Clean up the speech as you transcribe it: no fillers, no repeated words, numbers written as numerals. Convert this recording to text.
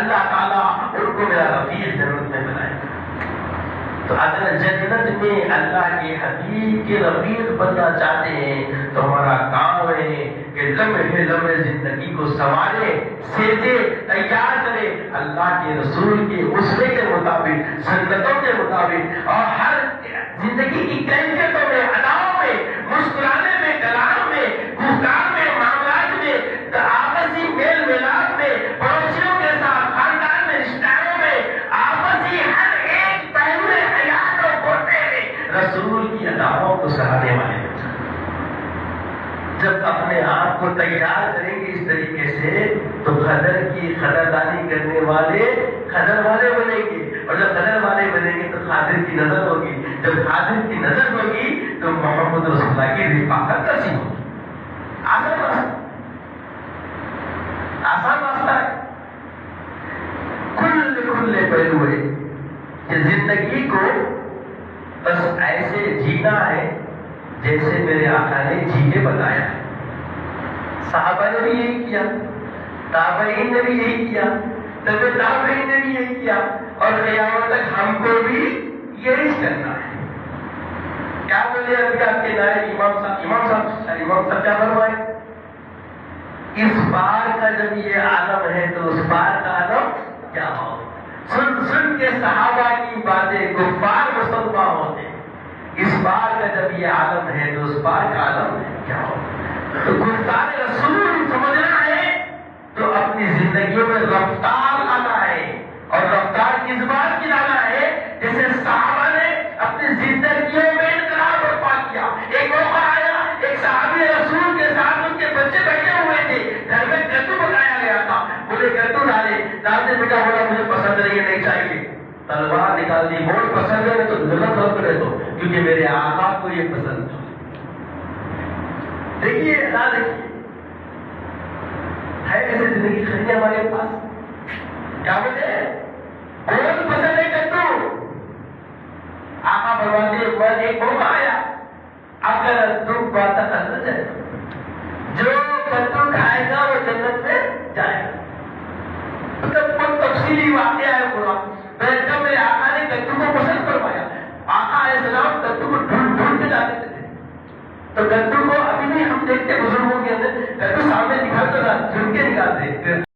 اللہ تعالیٰ ان کو میرا رفیق جنت میں بنائے. تو اگر جنت میں اللہ کے حبیب کے رفیق بننا چاہتے ہیں تو ہمارا کام ہے کہ لمحے لمحے زندگی کو سنوارے, سیجے, تیار کرے اللہ کے رسول کے اسوے کے مطابق, سنتوں کے مطابق, اور ہر زندگی کی کیفیتوں میں, اداؤں میں, مسکرانے میں, کلام میں, گفتار میں, معاملات میں, آپسی میل ملاپ میں, پڑوسیوں کے ساتھ, خاندان میں, رشتہ داروں میں, آپسی ہر ایک پہلو حیات اور ہوتے ہیں رسول کی اداؤں کو سراہنے والے. جب اپنے آپ کو تیار کریں گے اس طریقے سے تو قدر کی قدردانی کرنے والے قدر والے بنیں گے, اور جب قدر والے بنیں گے تو قادر کی نظر ہوگی, جب قادر کی نظر ہوگی تو محمد رسول اللہ کی رفاقت نصیب ہوگی. آسان راستہ ہے, کھلے پہلو ہے کہ زندگی کو بس ایسے جینا ہے جیسے میرے آقا نے جی کے بتایا ہے. صحابہ نے بھی یہی کیا, تابعین نے بھی یہی کیا, تبع تابعین نے بھی یہی کیا, اور قیامت تک ہم کو بھی یہی کرنا ہے. کیا بولے ابھی آپ کے نائب امام صاحب کیا فرمائے؟ اس بار کا جب یہ عالم ہے تو اس بار کا عالم کیا ہو. سن کے صحابہ کی باتیں کفار مسلمان ہوتے. اس بار کا جب یہ عالم ہے تو اس بار کا عالم کیا ہو. تو گفتار رسول سمجھنا ہے تو اپنی زندگیوں میں رفتار لانا ہے, اور رفتار کس بات کی لانا ہے؟ جیسے صحابہ نے اپنی زندگیوں میں انقلاب برپا کیا. ایک موقع آیا, ایک صحابی رسول کے ساتھ ان کے بچے بیٹھے ہوئے تھے, گھر میں کدو پکایا گیا تھا, بولے کدو ڈالتے بیٹا بولا مجھے پسند نہیں چاہیے. تلوار نکال دی, بہت پسند ہے تو غلط ہو کرے دو کیونکہ میرے آقا کو یہ پسند تھا. دیکھیے اللہ, دیکھیے ہے ایسے زندگی خریدی ہمارے پاس. کیا وجہ ہے؟ بہت پسند ہے کدو. آقا فرماتے ہیں ایک موقع آیا, اگر تم بات کر جائے جو کدو کھائے گا وہ جنت میں جائے گا. مطلب بہت تفصیلی واقعہ ہے پورا. جب میرے آقا نے کدو کو پسند فرمایا, آقا علیہ السلام کدو کو ڈھونڈ ڈھونڈ کے جاتے تھے. تو کدو کو ابھی بھی ہم دیکھتے بزرگوں کے اندر کدو